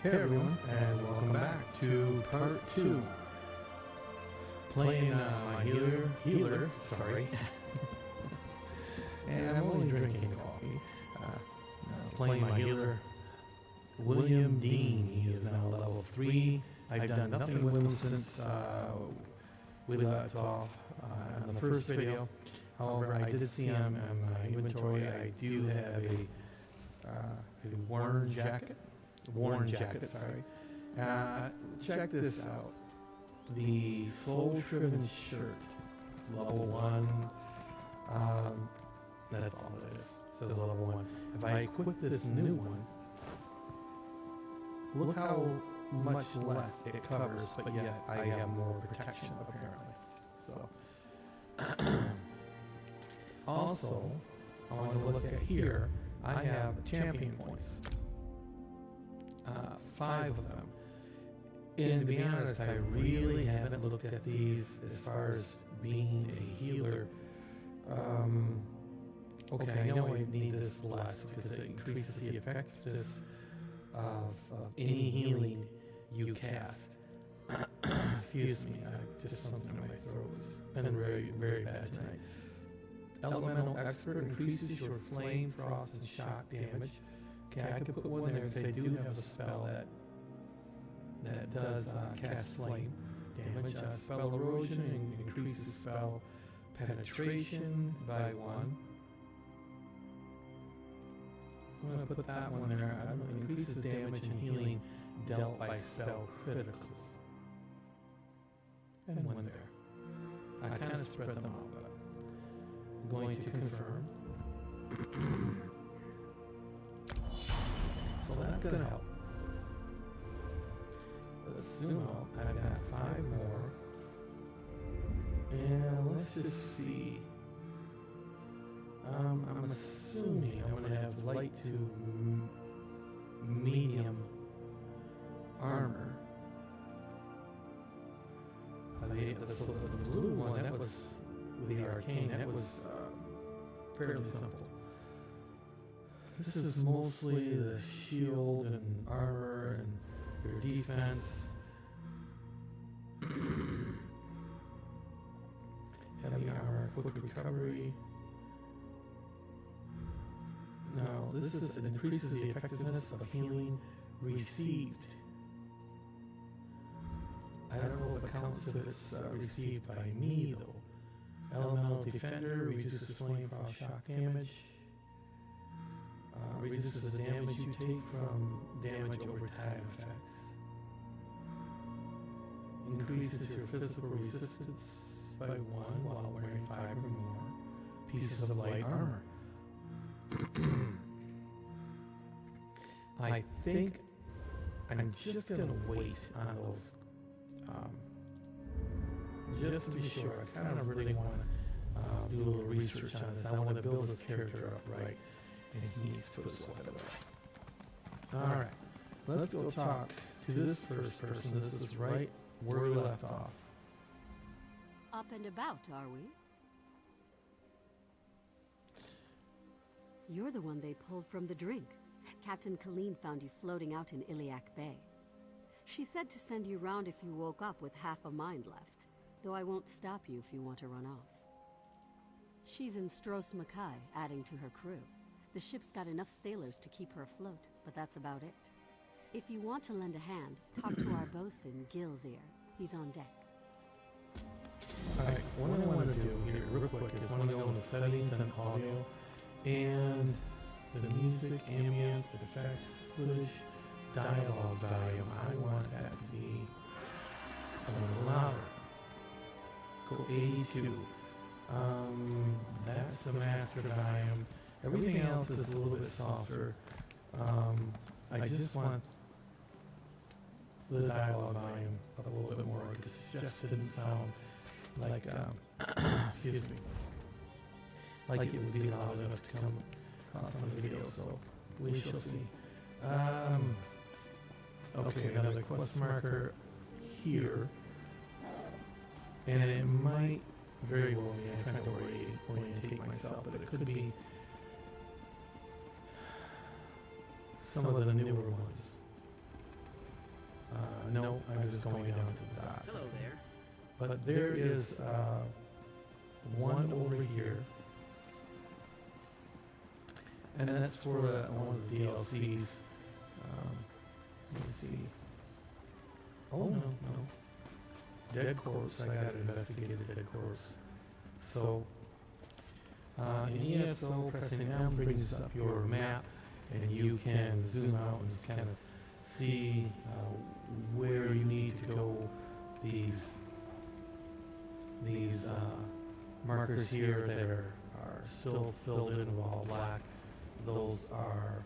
Hey everyone, and welcome back to part 2. Playing my healer, sorry. And I'm only drinking coffee. Playing my healer, William Dean. He is now level 3. I've done nothing with him since we left off in the first video. However, I did see him in my inventory. I do have a worn jacket, sorry. Check this out. The Soul Shriven shirt, level 1. That's all it is. So the level 1. If I equip this new one, look how much less it covers, but yet I have more protection apparently. So also, I want to look at here. I have champion points, 5 of them. And to be honest, I really haven't looked at these as far as being a healer. Okay, I know I need this blessed because it increases the effectiveness of any healing you cast. Excuse me, just something in my throat. It's been very, very bad tonight. Elemental Expert increases your flame, frost, and shock damage. Okay, I could put one there and say I do have a spell that does cast flame damage. Spell erosion and increases spell penetration by 1. I'm going to put that one there. I don't know, increases damage and healing dealt by spell criticals. And one there. I kind of spread them out, but I'm going to confirm. So that's going to help. Let's zoom out. I've got 5 more. And let's just see. I'm assuming I'm going to have light to medium armor. The blue one, that was with the arcane, that was fairly simple. This is mostly the shield and armor and your defense. Heavy armor, quick recovery. Now, this increases the effectiveness of healing received. I don't know if it counts if it's received by me, though. Elemental Defender reduces flame, frost, shock damage. Reduces the damage you take from damage over time effects. Increases your physical resistance by 1 while wearing 5 or more pieces of light armor. I think I'm just going to wait on those, just to be sure. I kind of really want to do a little research on this. I want to build this character up right, and he needs to as well. Alright, let's go talk to this first person. This is right where we left off. Up and about, are we? You're the one they pulled from the drink. Captain Colleen found you floating out in Iliac Bay. She said to send you round if you woke up with half a mind left, though I won't stop you if you want to run off. She's in Stros Mackay, adding to her crew. The ship's got enough sailors to keep her afloat, but that's about it. If you want to lend a hand, talk to our bosun, Gil's ear. He's on deck. Alright, what I want to do here real quick is I want to go into settings and audio, and the music, ambience, effects, footage, dialogue volume. I want that to be a little louder. Go 82. That's the master volume. Everything else is a little bit softer. I just want the dialogue volume up a little bit more because it just didn't sound like, excuse me, like it would be loud enough to come across on the video, so we shall see. Okay, another quest marker here, and it might very well be, I'm trying to orientate myself, but it could be some of the newer ones. No, I'm just going down to the dock. Hello there. But there is one over here. And that's for one of the DLCs. Let me see. Oh, no. Dead corpse. I gotta investigate the dead corpse. So, in ESO, pressing M brings up your map, and you can zoom out and kind of see where you need to go. These markers here that are still filled in with all black, those are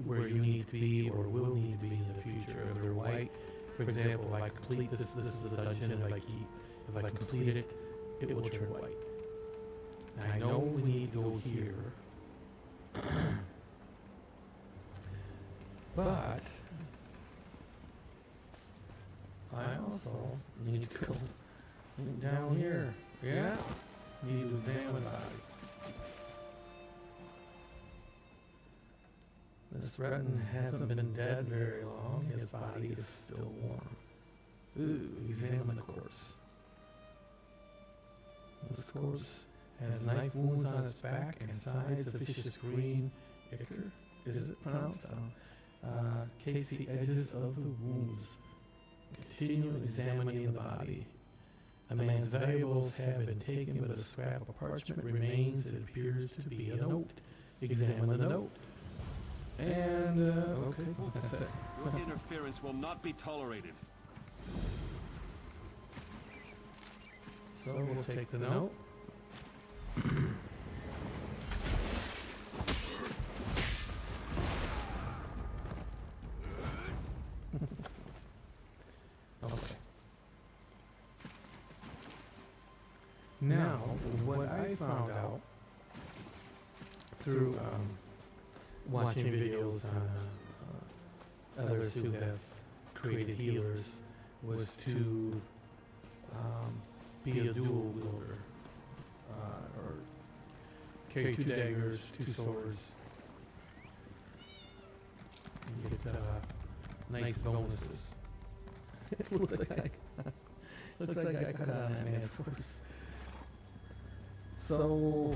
where you need to be or will need to be in the future. If they're white, for example, if I complete this is a dungeon, if I complete it, it will turn white. Now I know we need to go here, but I also need to go down here. Yeah? Need to examine the body. This Breton hasn't been dead very long. His body is still warm. Ooh, examine the corpse. This corpse has knife wounds on its back and sides of vicious green ichor. Is it pronounced? Case the edges of the wounds. Continue examining the body. A man's valuables have been taken, but a scrap of parchment remains. It appears to be a note. Examine the note. And, okay, that's it. Your interference will not be tolerated. So we'll take the note. Okay. Now, what I found out through watching videos on others who have created healers was to be a dual wielder, or carry 2 daggers, 2 swords, and get nice bonuses. It looks like I cut out that man's horse. So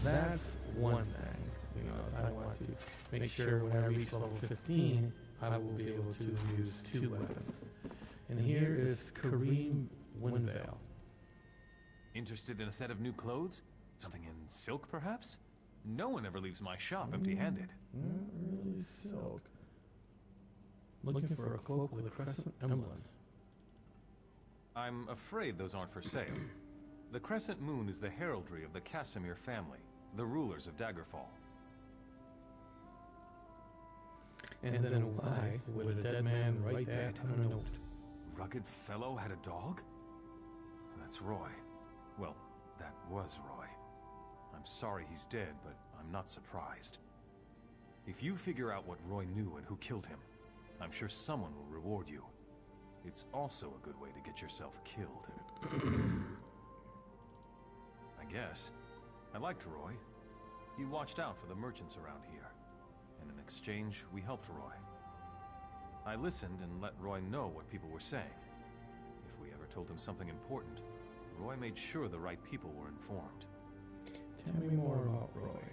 that's one thing. You know, if I want to make sure when I reach level 15, I will be able to use 2 weapons. And here is Kareem Windvale. Interested in a set of new clothes? Something in silk, perhaps? No one ever leaves my shop empty-handed. Not really silk. Looking for a cloak with a crescent emblem. I'm afraid those aren't for sale. The crescent moon is the heraldry of the Casimir family, the rulers of Daggerfall. And then why would a dead man write that on a note? Rugged fellow had a dog? That's Roy. Well, that was Roy. I'm sorry he's dead, but I'm not surprised. If you figure out what Roy knew and who killed him, I'm sure someone will reward you. It's also a good way to get yourself killed. I guess. I liked Roy. He watched out for the merchants around here. And in exchange, we helped Roy. I listened and let Roy know what people were saying. If we ever told him something important, Roy made sure the right people were informed. Tell me more about Roy.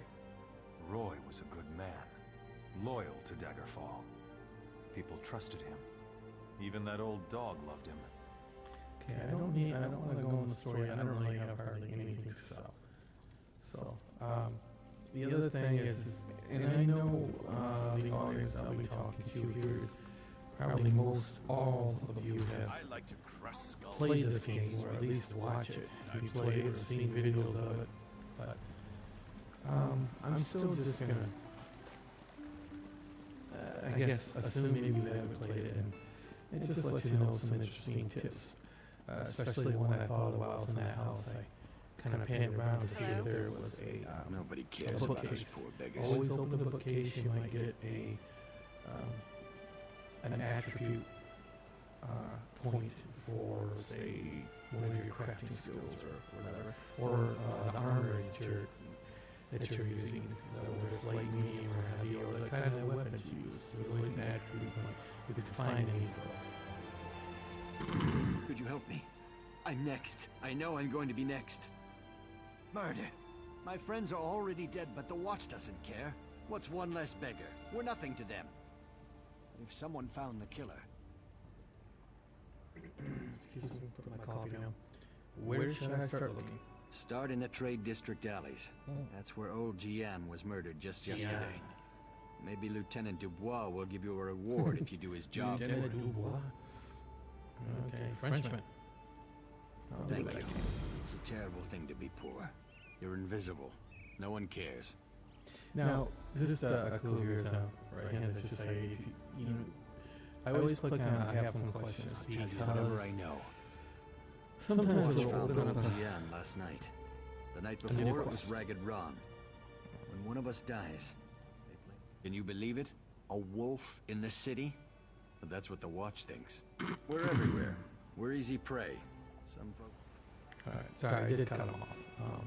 Roy was a good man, loyal to Daggerfall. People trusted him. Even that old dog loved him. Okay, I don't want to go in the story. I don't really have hardly anything to sell. So, the other thing is, and I know the audience I'll be talking to here is probably most all of you have played this game, or at least watch it. You play it or seen videos of it. But I'm still just gonna, I guess, assume maybe you haven't played it, and just let you know some interesting tips. Especially when I thought while I was in that house, I kind of panned around to see if there was Nobody cares a about bookcase. us poor beggars. Always open the bookcase, you might get an attribute point for, say, one of your crafting skills or whatever, or the armor that you're using, whether it's light, medium, or heavy, or the kind of weapons you use. There's always an attribute point. you could find any of us. Could you help me? I'm next. I know I'm going to be next. Murder. My friends are already dead, but the Watch doesn't care. What's one less beggar? We're nothing to them. But if someone found the killer... Excuse me, put my coffee down. Where should I start looking? Start in the trade district alleys. That's where old Gian was murdered just yesterday. Maybe Lieutenant Dubois will give you a reward if you do his job for Lieutenant him. Dubois? Okay, Frenchman. Thank you. It's a terrible thing to be poor. You're invisible. No one cares. Now, just a clue here is right hand. Let's just say, if you know, I always click on I have some questions. I'll tell you whatever I know. Sometimes Watch it'll found open old up Gian last night. The night A new before, it quest. was Ragged Ron. When one of us dies, can you believe it? A wolf in the city? But that's what the Watch thinks. We're everywhere. We're easy prey. Some folks... Alright, sorry, I did cut them off.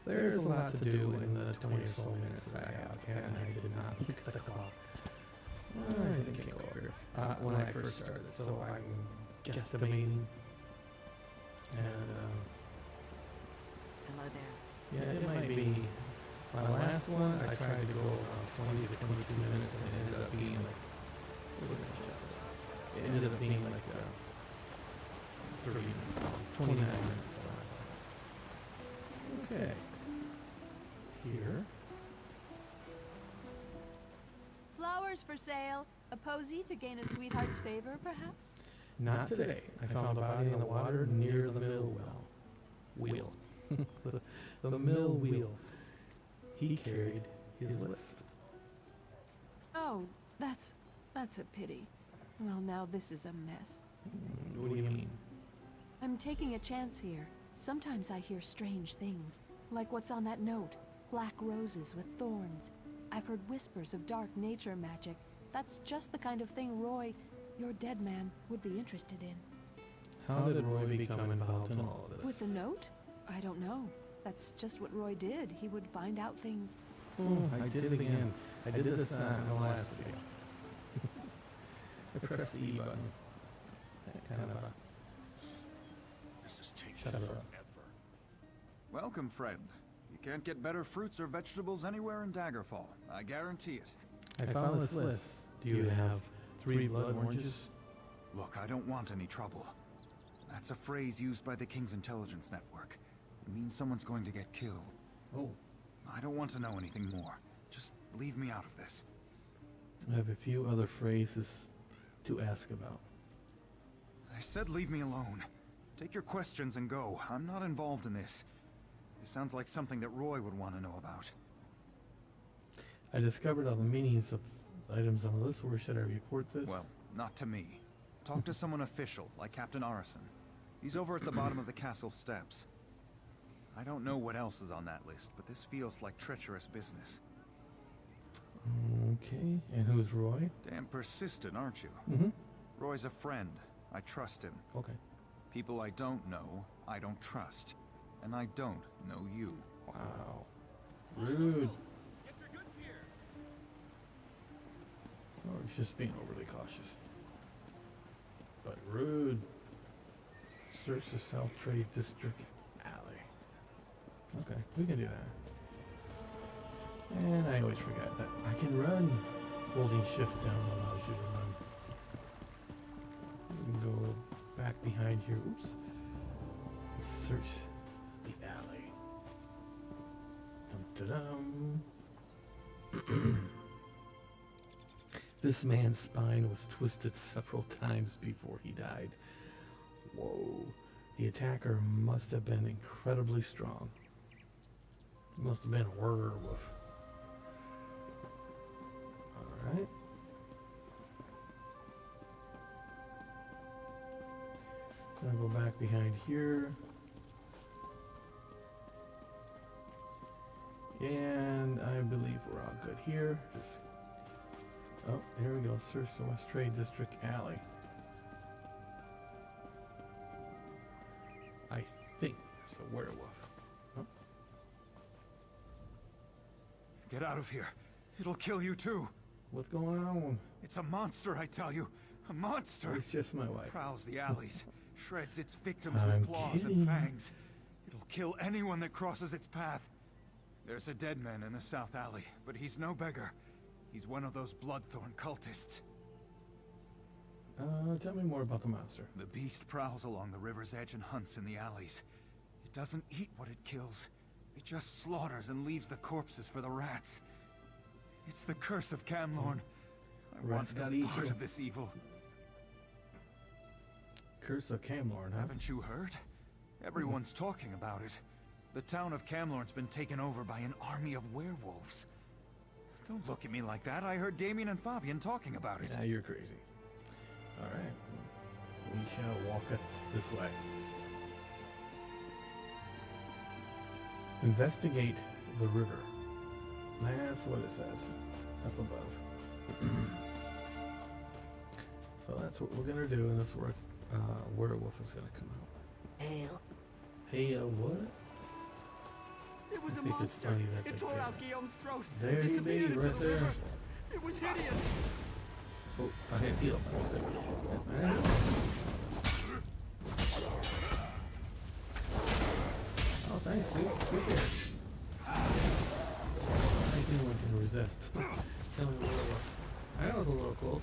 There's a lot to do in the 20 or so minutes that I have, and I did not look at the clock. I think I can't go over here. When I first started, so I'm guesstimating. And, Hello there. yeah, it might be my last one. I tried to go around 20 to 22 minutes, and it ended up being like, what did I shot this? It ended up being like 30 minutes, 29 minutes. Okay. Here. Flowers for sale. A posy to gain a sweetheart's favor, perhaps? Not today. I found a body in the water near the mill wheel. the mill wheel. He carried his list. Oh, that's a pity. Well, now this is a mess. What do you mean? I'm taking a chance here. Sometimes I hear strange things, like what's on that note. Black roses with thorns. I've heard whispers of dark nature magic. That's just the kind of thing Roy, your dead man, would be interested in. How did Roy become involved in all of this? With the note? I don't know. That's just what Roy did. He would find out things. Oh, I did it again. I did this in the last video. I pressed the E button. That kind of This is taking shut it up. forever. Welcome, friend. You can't get better fruits or vegetables anywhere in Daggerfall. I guarantee it. I found this list. Do you have 3 blood oranges? Look, I don't want any trouble. That's a phrase used by the King's intelligence network. It means someone's going to get killed. Oh. I don't want to know anything more. Just leave me out of this. I have a few other phrases to ask about. I said leave me alone. Take your questions and go. I'm not involved in this. This sounds like something that Roy would want to know about. I discovered all the meanings of items on the list. Where should I report this? Well, not to me. Talk to someone official, like Captain Arison. He's over at the bottom of the castle steps. I don't know what else is on that list, but this feels like treacherous business. Okay, and who's Roy? Damn persistent, aren't you? Mm-hmm. Roy's a friend. I trust him. Okay. People I don't know, I don't trust. And I don't know you. Wow. Rude. Oh, he's just being overly cautious. But rude. Search the South Trade District alley. Okay, we can do that. And I always forget that I can run. Holding shift down allows you to run. We can go back behind here. Oops. Search the alley. Dum-da-dum. This man's spine was twisted several times before he died. Whoa. The attacker must have been incredibly strong. It must have been a werewolf. Alright. So I'll go back behind here. And I believe we're all good here. Just, oh, here we go. Search the West Trade District alley. I think there's a werewolf. Oh. Get out of here. It'll kill you too. What's going on? It's a monster, I tell you. A monster! It's just my wife. Prowls the alleys, shreds its victims I'm with claws kidding. and fangs. It'll kill anyone that crosses its path. There's a dead man in the south alley, but he's no beggar. He's one of those Bloodthorn cultists. Tell me more about the monster. The beast prowls along the river's edge and hunts in the alleys. It doesn't eat what it kills. It just slaughters and leaves the corpses for the rats. It's the curse of Camlorn. I Rats want gotta no eat part you. of this evil. Curse of Camlorn, huh? Haven't you heard? Everyone's talking about it. The town of Camlorn's been taken over by an army of werewolves. Don't look at me like that. I heard Damien and Fabian talking about it. Yeah, you're crazy. Alright. We shall walk it this way. Investigate the river. That's what it says. Up above. So that's what we're gonna do, and this where werewolf is gonna come out. Ale. Hey, what? It was I a think it's monster. funny that It they tore say out that. Guillaume's throat. There and you be, disappeared into right the there. river. It was hideous. Oh, I didn't feel it. Oh, thanks, dude. Good there. I think anyone can resist. Tell me what it was. That was a little close.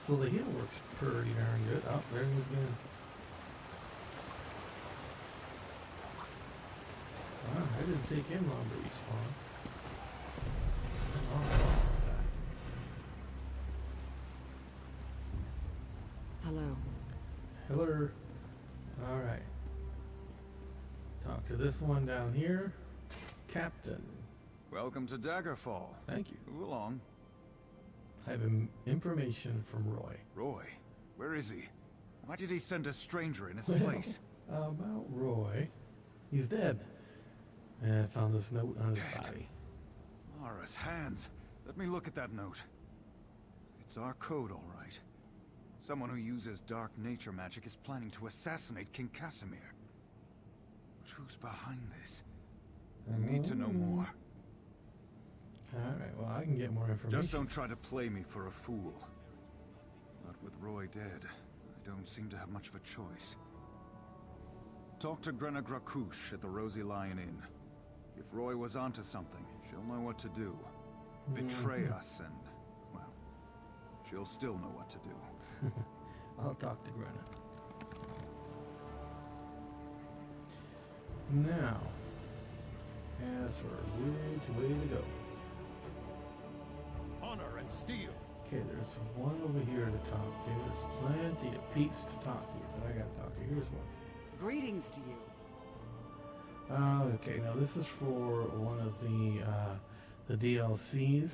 So the heal works pretty darn good. Oh, there he was again. Wow, I didn't take him long to respawn. Hello. Hello. Alright. Talk to this one down here. Captain. Welcome to Daggerfall. Thank you. Move along. I have information from Roy. Roy, where is he? Why did he send a stranger in his Well, place? About Roy. He's dead. And I found this note on his Dead? body. Lara's hands. Let me look at that note. It's our code, all right. Someone who uses dark nature magic is planning to assassinate King Casimir. But who's behind this? I need to know more. Alright, well I can get more information. Just don't try to play me for a fool. But with Roy dead, I don't seem to have much of a choice. Talk to Grenna Grakush at the Rosy Lion Inn. If Roy was onto something, she'll know what to do. Betray us and, well, she'll still know what to do. I'll talk to Grenna. Now, as for which way to go. Honor and steel. Okay, there's one over here to talk to. There's plenty of peeps to talk to, but I gotta talk to. Here's one. Greetings to you. Okay, now this is for one of the DLCs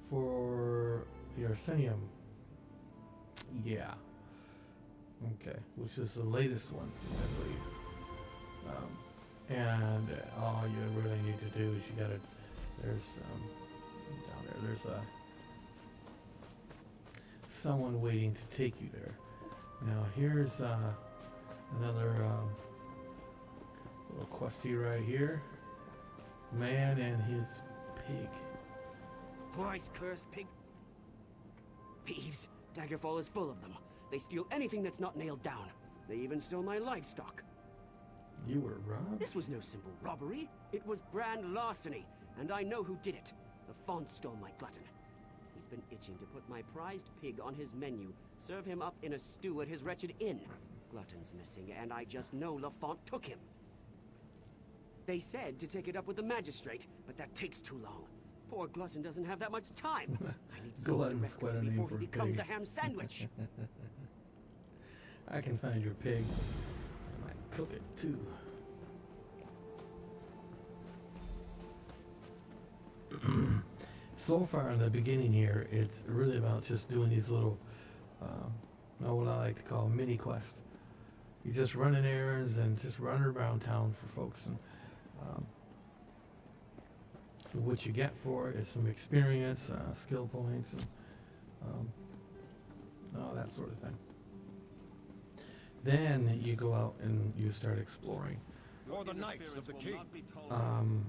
for the Arsenium. Yeah. Okay, which is the latest one, I believe. And all you really need to do is you gotta, there's down there, there's someone waiting to take you there. Now here's another little questy right here. Man and his pig. Thrice cursed pig. Thieves. Daggerfall is full of them. They steal anything that's not nailed down. They even stole my livestock. You were robbed? This was no simple robbery. It was grand larceny, and I know who did it. The font stole my glutton. He's been itching to put my prized pig on his menu, serve him up in a stew at his wretched inn. Glutton's missing, and I just know Lafont took him. They said to take it up with the magistrate, but that takes too long. Poor Glutton doesn't have that much time. I need someone to Glutton's rescue quite a him name before for he a becomes pig. a ham sandwich. I can find your pig. I might cook it too. So far in the beginning here, it's really about just doing these little, what I like to call mini quests. You just running errands and just running around town for folks, and what you get for it is some experience, skill points, and all that sort of thing. then you go out and you start exploring. Or the knights of the king.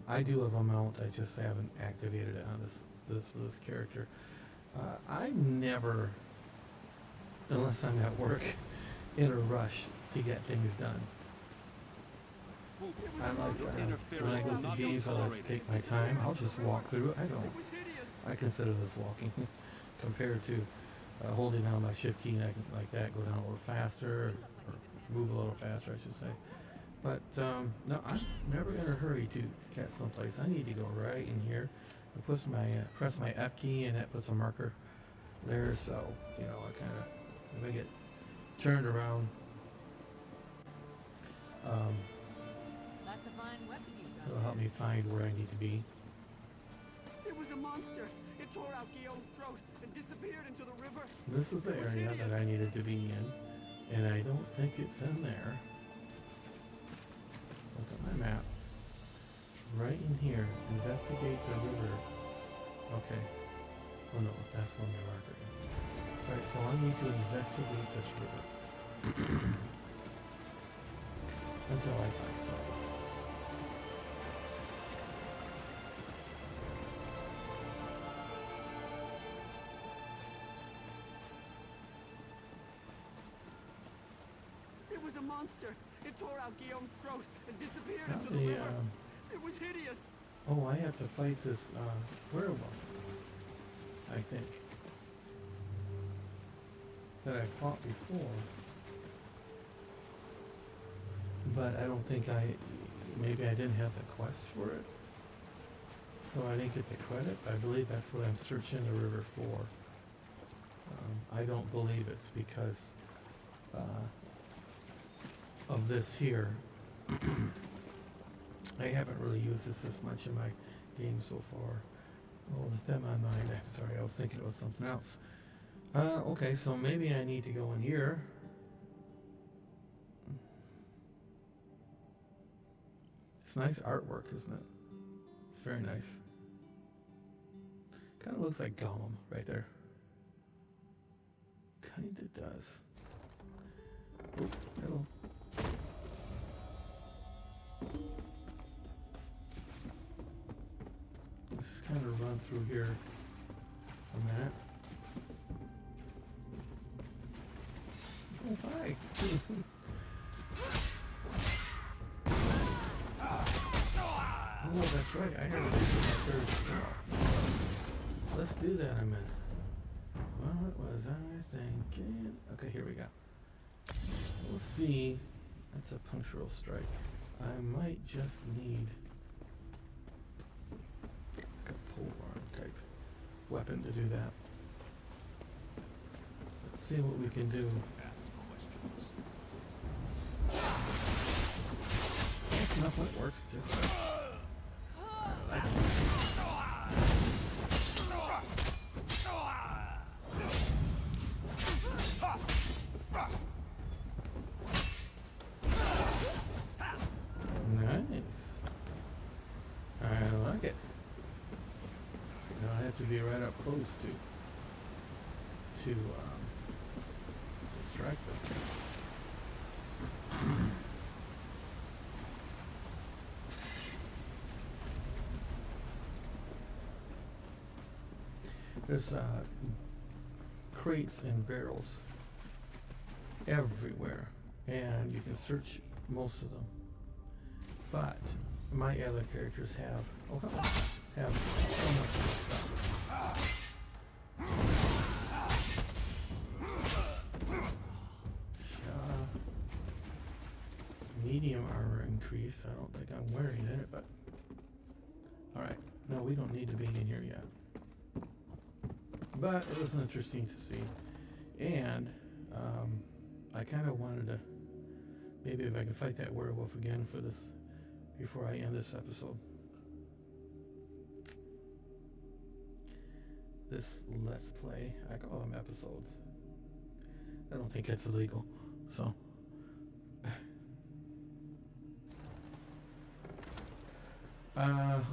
I do have a mount, I just haven't activated it on this character. I'm never, unless I'm at work, in a rush to get things done. I like when I go to games, I like to take my time. I'll just walk through it. I consider this walking compared to holding down my shift key and I can, like that, go down a little faster or move a little faster, I should say. But no, I'm never in a hurry to get someplace. I need to go right in here. I press my F key and that puts a marker there. So you know, I kind of, if I get turned around. That's a fine weapon you got. It'll help me find where I need to be. It was a monster. It tore out Guillaume's throat and disappeared into the river. This is the area that I needed to be in, and I don't think it's in there. Look at my map. Right in here, investigate the river. Okay. Oh no, that's where my marker is. Alright, so I need to investigate this river. Until I find something. It was a monster. It tore out Guillaume's throat and disappeared Not into the the, river. It was hideous. Oh, I have to fight this werewolf, I think. That I fought before. But I don't think maybe I didn't have the quest for it. So I didn't get the credit. I believe that's what I'm searching the river for. I don't believe it's because of this here. I haven't really used this much in my game so far. Oh, with them on mind, I'm sorry, I was thinking it was something else. Okay, so maybe I need to go in here. It's nice artwork, isn't it? It's very nice. Kind of looks like Gollum right there. Kinda does. Oh, hello. Let's just kind of run through here a minute. Oh, hi. Oh, that's right. I heard it was my third spell. Let's do that in a minute. What was I thinking? Okay, here we go. We'll see. That's a punctural strike. I might just need like a polearm type weapon to do that. Let's see what we can do. That's enough. It works just right. I like it. Nice. I like it. Now I have to be right up close to distract them. There's crates and barrels everywhere, and you can search most of them. But my other characters have so much stuff. Medium armor increase. I don't think I'm wearing it, but all right. No, we don't need to be in here yet. But it was interesting to see, and I kind of wanted to maybe if I can fight that werewolf again for this before I end this episode. This Let's Play, I call them episodes. I don't think it's illegal, so.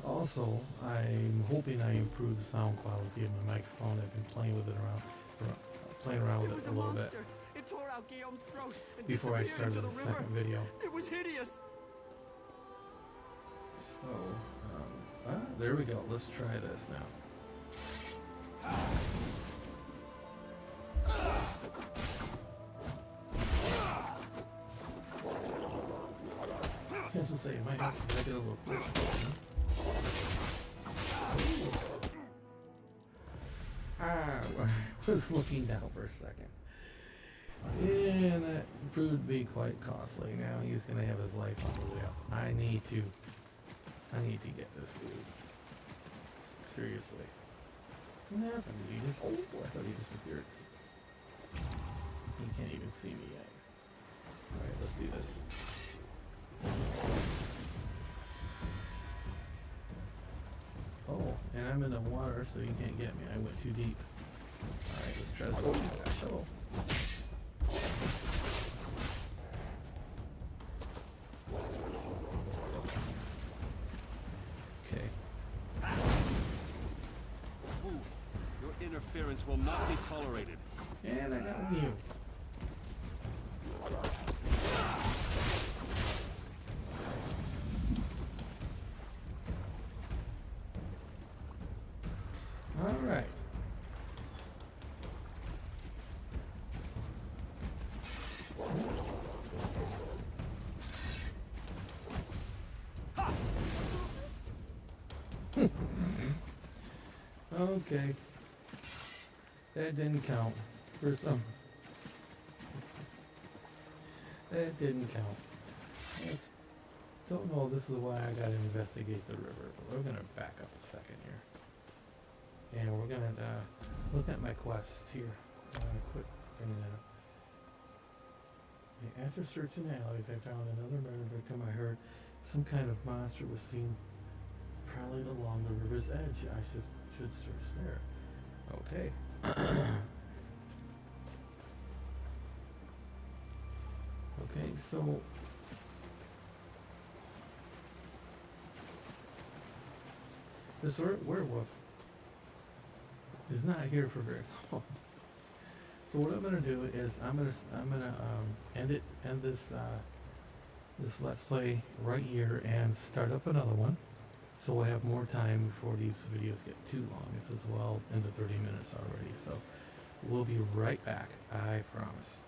Also, I'm hoping I improve the sound quality of my microphone. I've been playing with it playing around with it a little bit. It tore out Guillaume's throat and before I disappeared started into the the river. second video. It was hideous. So, there we go. Let's try this now. As I say, it might have to make it a little closer. I was looking down for a second. And that proved to be quite costly. Now he's going to have his life on the way up. I need to get this dude. Seriously. What happened? Did he just... Oh, I thought he disappeared. He can't even see me yet. Alright, let's do this. Oh, and I'm in the water, so you can't get me. I went too deep. Alright, let's try this. Oh, I got a shovel. Okay. Move. Your interference will not be tolerated. And I got one of you. Alright. Okay. That didn't count. For some. That didn't count. Don't know this is why I gotta investigate the river, but we're gonna back up a second here. And we're gonna look at my quest here. Quit bringing that up. Okay, after searching the alleys, I found another murder victim. I heard some kind of monster was seen prowling along the river's edge. I should search there. Okay. Okay, so this werewolf is not here for very long. So what I'm gonna do is I'm gonna end this let's play right here and start up another one. So we'll have more time before these videos get too long. It's as well into 30 minutes already. So we'll be right back, I promise.